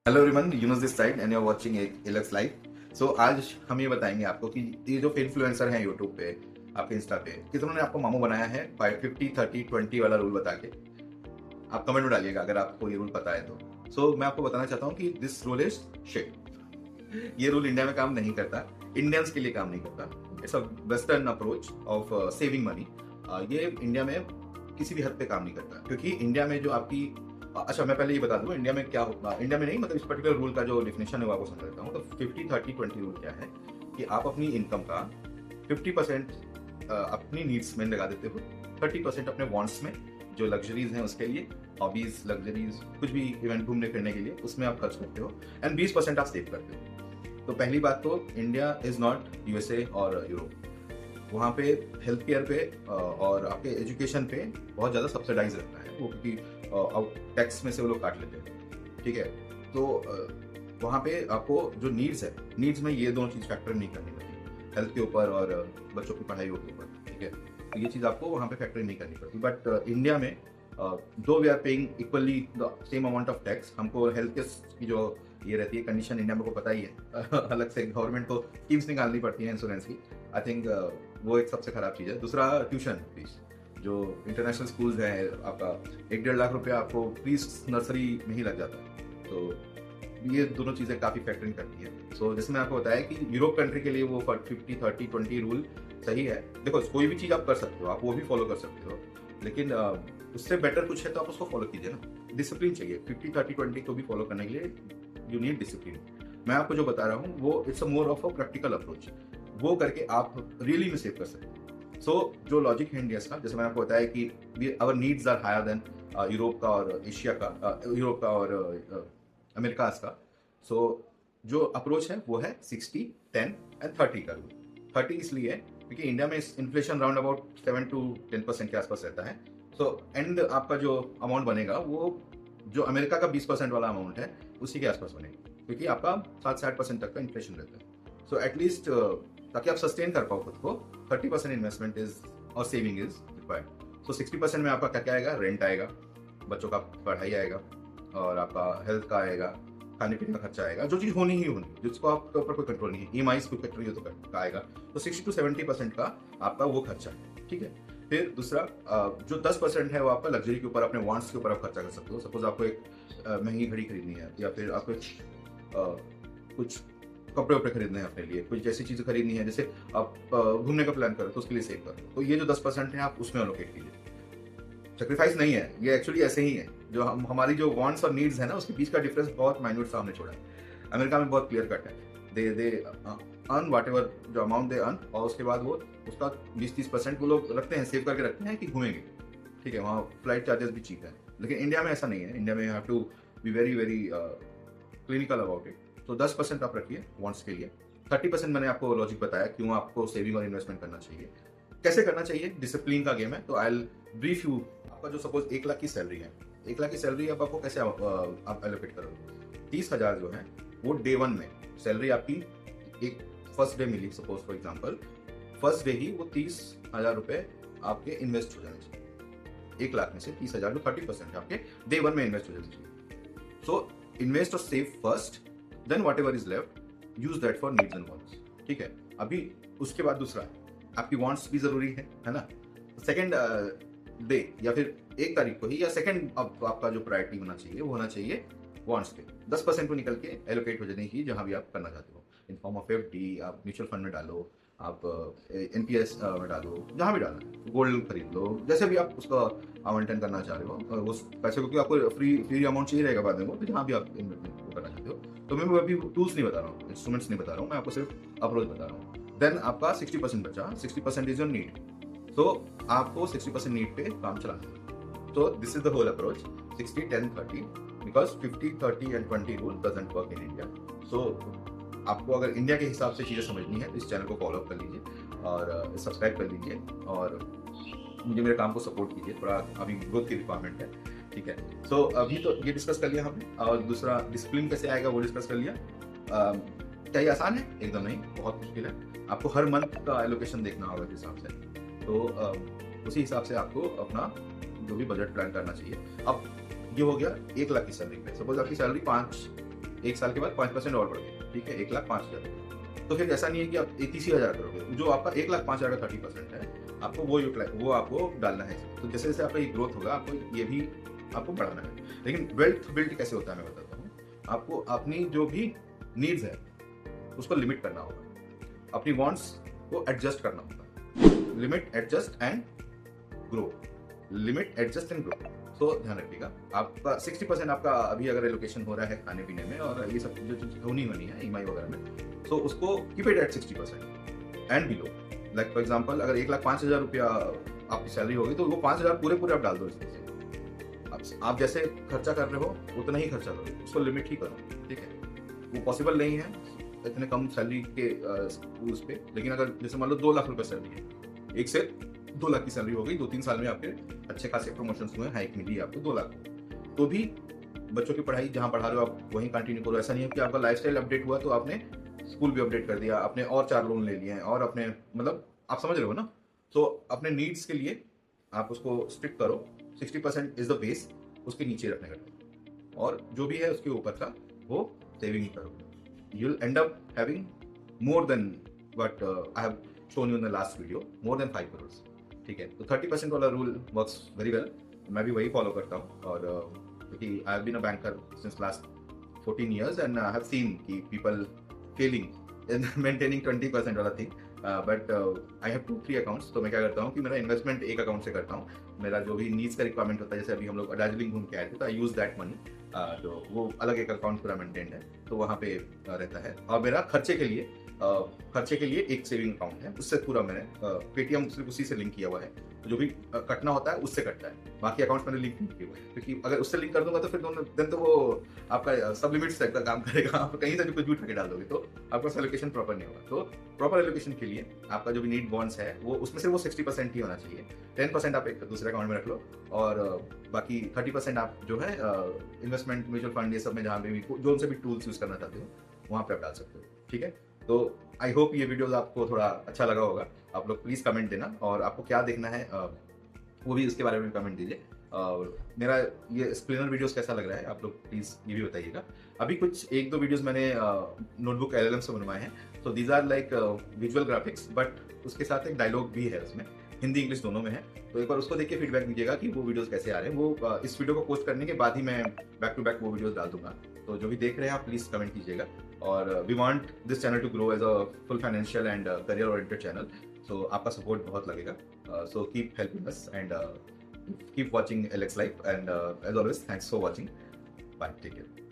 Hello everyone, Yunus this side and you are watching LX live. So आज हम ये बताएंगे आपको कि ये जो इन्फ्लुएंसर हैं यूट्यूब पे, आपके इंस्टा पे, कितनों ने आपको मामू बनाया है 50-30-20 वाला रूल बता के। आप कमेंट में डालिएगा अगर आपको ये रूल पता है तो। मैं आपको बताना चाहता हूँ कि दिस रूल इज शिट। ये रूल इंडिया में काम नहीं करता, इंडियंस के लिए काम नहीं करता। It's a western approach of saving money. ये इंडिया में किसी भी हद पे काम नहीं करता, क्योंकि इंडिया में जो आपकी अच्छा, मैं पहले ये बता दूं इंडिया में क्या होता है। इंडिया में नहीं, मतलब इस पर्टिकुलर रूल का जो डेफिनेशन है वो आपको समझा देता हूँ। तो 50-30-20 रूल क्या है कि आप अपनी इनकम का 50% अपनी नीड्स में लगा देते हो, 30% अपने वांट्स में, जो लग्जरीज हैं उसके लिए, हॉबीज, लग्जरीज, कुछ भी इवेंट घूमने फिरने के लिए, उसमें आप खर्च करते हो, एंड 20% आप सेव करते हो। तो पहली बात तो इंडिया इज नॉट यूएसए और यूरोप। वहाँ पे हेल्थ केयर पे और आपके एजुकेशन पे बहुत ज़्यादा सब्सिडाइज रहता है वो, क्योंकि टैक्स में से वो लोग काट लेते हैं। ठीक है, तो वहाँ पे आपको जो नीड्स है, नीड्स में ये दोनों चीज़ फैक्टर नहीं करनी पड़ती, हेल्थ के ऊपर और बच्चों की पढ़ाई के ऊपर। ठीक है, तो ये चीज़ आपको वहाँ पे फैक्टर नहीं करनी पड़ती। बट इंडिया में though we are paying equally the same amount of tax, हमको हेल्थ केयर की जो ये रहती है कंडीशन इंडिया में को पता ही है अलग से गवर्नमेंट को स्कीम्स निकालनी पड़ती है इंश्योरेंस की। आई थिंक वो एक सबसे खराब चीज़ है। दूसरा, ट्यूशन फीस, जो इंटरनेशनल स्कूल्स हैं, आपका 1-1.5 लाख रुपया आपको प्लीज नर्सरी में ही लग जाता है। तो ये दोनों चीज़ें काफ़ी फैक्टरिंग करती है। जैसे मैं आपको बताया कि यूरोप कंट्री के लिए वो 50-30-20 रूल सही है। देखो, कोई भी चीज़ आप कर सकते हो, आप वो भी फॉलो कर सकते हो, लेकिन उससे बेटर कुछ है तो आप उसको फॉलो कीजिए ना। डिसिप्लिन चाहिए 50-30-20 को भी फॉलो करने के लिए। You need discipline. मैं आपको जो बता रहा हूँ वो it's a more of a practical approach. वो करके आप रियली में सेव कर सकते हो। जो लॉजिक है इंडिया का, जैसे मैंने आपको बताया कि our needs are higher than Europe का और एशिया का, यूरोप का और अमेरिका का। जो अप्रोच है वो है 60-10-30 का रूल। 30 इसलिए है क्योंकि इंडिया में इन्फ्लेशन राउंड अबाउट 7-10% के आसपास रहता है। एंड आपका जो अमाउंट बनेगा वो जो अमेरिका का 20% वाला अमाउंट है उसी के आसपास बनेगा, क्योंकि आपका 7-60% तक का इन्फ्लेशन रहता है। एटलीस्ट ताकि आप सस्टेन कर पाओ खुद को, 30% इन्वेस्टमेंट इज और सेविंग इज रिक्वायर्ड। 60% में आपका क्या क्या आएगा? रेंट आएगा, बच्चों का पढ़ाई आएगा, और आपका हेल्थ का आएगा, खाने पीने का खर्चा आएगा, जो चीज़ होनी ही होनी, जिसको आपके ऊपर कोई कंट्रोल नहीं है। ईएमआईज कोई कंट्रोल तो का आएगा। 60-70% का आपका वो खर्चा है। ठीक है, फिर दूसरा जो 10% है वो आपका लग्जरी के ऊपर, अपने वांट्स के ऊपर आप खर्चा कर सकते हो। सपोज आपको एक महंगी घड़ी खरीदनी है, या फिर आपको कुछ कपड़े वपड़े खरीदने हैं अपने लिए, कुछ ऐसी चीज़ें खरीदनी है, जैसे आप घूमने का प्लान करो तो उसके लिए सेव करो। तो ये जो 10% है आप उसमें अलोकेट कीजिए। सेक्रीफाइस नहीं है ये, एक्चुअली ऐसे ही है। जो हमारी जो वांट्स और नीड्स है ना, उसके बीच का डिफरेंस बहुत माइन्यूट सामने छोड़ा है। अमेरिका में बहुत क्लियर कट है। दे अर्न वाट एवर जो अमाउंट दे अर्न, और उसके बाद वो उसका 20-30% वो लोग रखते हैं, सेव करके रखते हैं कि घूमेंगे। ठीक है, वहाँ फ्लाइट चार्जेस भी चीप है। लेकिन इंडिया में ऐसा नहीं है। इंडिया में you have to be very very clinical about it. 10% आप रखिए वांट्स के लिए, 30% मैंने आपको लॉजिक बताया क्यों आपको सेविंग और इन्वेस्टमेंट करना चाहिए, कैसे करना चाहिए। डिसिप्लिन का गेम है। तो आई विल ब्रीफ यू। आपका जो सपोज 1 लाख की सैलरी है, 1 लाख की सैलरी अब आपको कैसे आप एलोकेट करोगे? 30,000 जो है वो डे 1 में सैलरी आपकी एक फर्स्ट डे मिली, suppose for example, first day ही वो 30,000 रुपए आपके इन्वेस्ट हो जाने चाहिए। 1 लाख में से 30,000 जो 30% आपके डे 1 में इन्वेस्ट हो जाने चाहिए। इन्वेस्ट और save first, then whatever is left use that for needs and wants. ठीक है, अभी उसके बाद दूसरा है, आपकी वांट्स भी जरूरी है ना। सेकेंड डे या फिर 1 तारीख को ही, या सेकेंड आपका जो प्रायोरिटी होना चाहिए वो होना चाहिए वांट्स के। 10% को निकल के एलोकेट हो जाने की जहां भी आप करना चाहते हो, इन फॉर्म ऑफ एफडी, आप म्यूचुअल फंड में डालो, आप एनपीएस में डालो, जहां भी डालना है, गोल्ड खरीद लो, जैसे भी आप उसका आवंटन करना चाह रहे हो। उस पैसे को, क्योंकि आपको फ्री अमाउंट चाहिए रहेगा बाद में वो, तो जहां भी आप इन्वेस्टमेंट करना चाहते हो। तो मैं अभी टूल्स नहीं बता रहा हूँ, इंस्ट्रूमेंट्स नहीं बता रहा हूँ, मैं आपको सिर्फ अप्रोच बता रहा हूँ। देन आपका 60% बचा, 60% इज योर नीड। आपको 60% नीड पे काम चलाना है। This is the whole approach 60-10-30, because 50-30 and 20 rule doesn't work in India. आपको अगर इंडिया के हिसाब से चीज़ें समझनी है तो इस चैनल को फॉलो अप कर लीजिए और सब्सक्राइब कर लीजिए, और मुझे मेरे काम को सपोर्ट कीजिए। थोड़ा अभी ग्रोथ की रिक्वायरमेंट है। ठीक है, अभी तो ये डिस्कस कर लिया हमने, और दूसरा डिसिप्लिन कैसे आएगा वो डिस्कस कर लिया। क्या ये आसान है? एकदम नहीं, बहुत मुश्किल है। आपको हर मंथ का एलोकेशन देखना होगा इस हिसाब से। उसी हिसाब से आपको अपना जो भी बजट प्लान करना चाहिए। अब ये हो गया 1 लाख की सैलरी पे। सपोज आपकी सैलरी 5 1 साल के बाद 5% और बढ़ गए, ठीक है, 1,05,000। तो फिर ऐसा नहीं है कि आप 30,000 करोगे, जो आपका 1,05,000 का 30% है, आपको वो आपको डालना है। तो जैसे जैसे आपका ये ग्रोथ होगा, आपको ये भी आपको बढ़ाना है। लेकिन वेल्थ बिल्ड कैसे होता है मैं बताता हूँ। आपको अपनी जो भी नीड्स है उसको लिमिट करना होगा, अपनी वांट्स को एडजस्ट करना होगा। Limit, adjust and grow, limit, adjust and grow. तो ध्यान रखिएगा, आपका 60% आपका अभी अगर एलोकेशन हो रहा है खाने पीने में और ये सब जो चीज होनी है ईएमआई वगैरह में, तो उसको keep it at 60% and below. Like for example, अगर 1,05,000 रुपया आपकी सैलरी होगी तो वो 5,000 पूरे आप डाल दो इसमें से। आप जैसे खर्चा कर रहे हो उतना ही खर्चा करो, उसको लिमिट ही करो, ठीक है। वो पॉसिबल नहीं है इतने कम सैलरी के उस पे, लेकिन अगर जैसे मान लो 2 लाख रुपए सैलरी है, 1 से 2 लाख की सैलरी हो गई, 2-3 साल में आपके अच्छे खासे प्रमोशन हुए, हाइक मिली आपको 2 लाख, तो भी बच्चों की पढ़ाई जहाँ पढ़ा रहे हो आप वहीं कंटिन्यू करो। ऐसा नहीं है कि आपका लाइफस्टाइल अपडेट हुआ तो आपने स्कूल भी अपडेट कर दिया, आपने और 4 लोन ले लिए हैं, और अपने मतलब आप समझ रहे हो ना। तो अपने नीड्स के लिए आप उसको स्ट्रिक्ट करो, 60% इज द बेस, उसके नीचे रखने का, और जो भी है उसके ऊपर का वो सेविंग करो। You will and up having more than what I have shown you in the last video, more than 5 crore, ठीक है। तो 30% वाला रूल वर्क्स वेरी वेल, मैं भी वही फॉलो करता हूँ। और क्योंकि I have been a banker since last 14 years and I have seen कि people failing in maintaining 20% वाला thing, but I have 2-3 accounts. तो मैं क्या करता हूँ कि मेरा इन्वेस्टमेंट एक अकाउंट से करता हूँ, मेरा जो भी नीड्स का रिक्वायरमेंट होता है, जैसे अभी हम लोग दार्जिलिंग घूम के आए थे तो आई यूज दैट मनी, तो वो अलग एक अकाउंट पूरा मेंटेन्ड है, तो वहाँ पे रहता है। और मेरा खर्चे के लिए एक सेविंग अकाउंट है, उससे पूरा मैंने पेटीएम सिर्फ उसी से लिंक किया हुआ है, तो जो भी कटना होता है उससे कटता है, बाकी अकाउंट्स मैंने लिंक नहीं किए हुए हैं, क्योंकि अगर उससे लिंक कर दूंगा तो फिर दिन तो वो आपका सब लिमिट्स तक का काम करेगा, आप कहीं से भी कुछ भी उठा के डाल दोगे तो आपका एलोकेशन प्रॉपर नहीं होगा। तो प्रॉपर एलोकेशन के लिए आपका जो भी नीड बॉन्ड्स है वो उसमें से वो 60% ही होना चाहिए, 10% आप एक दूसरे अकाउंट में रख लो, और बाकी 30% आप जो है इन्वेस्टमेंट, म्यूचुअल फंड, ये सब में जहाँ पे भी जो से भी टूल्स यूज करना चाहते हो वहाँ पे आप डाल सकते हो, ठीक है। तो आई होप ये वीडियोस आपको थोड़ा अच्छा लगा होगा। आप लोग प्लीज कमेंट देना, और आपको क्या देखना है वो भी इसके बारे में कमेंट दीजिए। और मेरा ये एक्सप्लेनर वीडियोस कैसा लग रहा है आप लोग प्लीज ये भी बताइएगा। अभी कुछ 1-2 वीडियोस मैंने नोटबुक LLM से बनवाए हैं, तो these are like visual graphics, but उसके साथ एक डायलॉग भी है उसमें, हिंदी इंग्लिश दोनों में है। तो एक बार उसको देख के फीडबैक दीजिएगा कि वो वीडियोस कैसे आ रहे हैं। वो इस वीडियो को पोस्ट करने के बाद ही मैं बैक टू बैक वो वीडियोस डाल दूंगा, तो जो भी देख रहे हैं आप प्लीज कमेंट कीजिएगा। और we want this channel to grow as a full financial and career oriented channel, so आपका सपोर्ट बहुत लगेगा। So keep helping us and keep watching LX Life, and as always, thanks for watching. Bye, take care.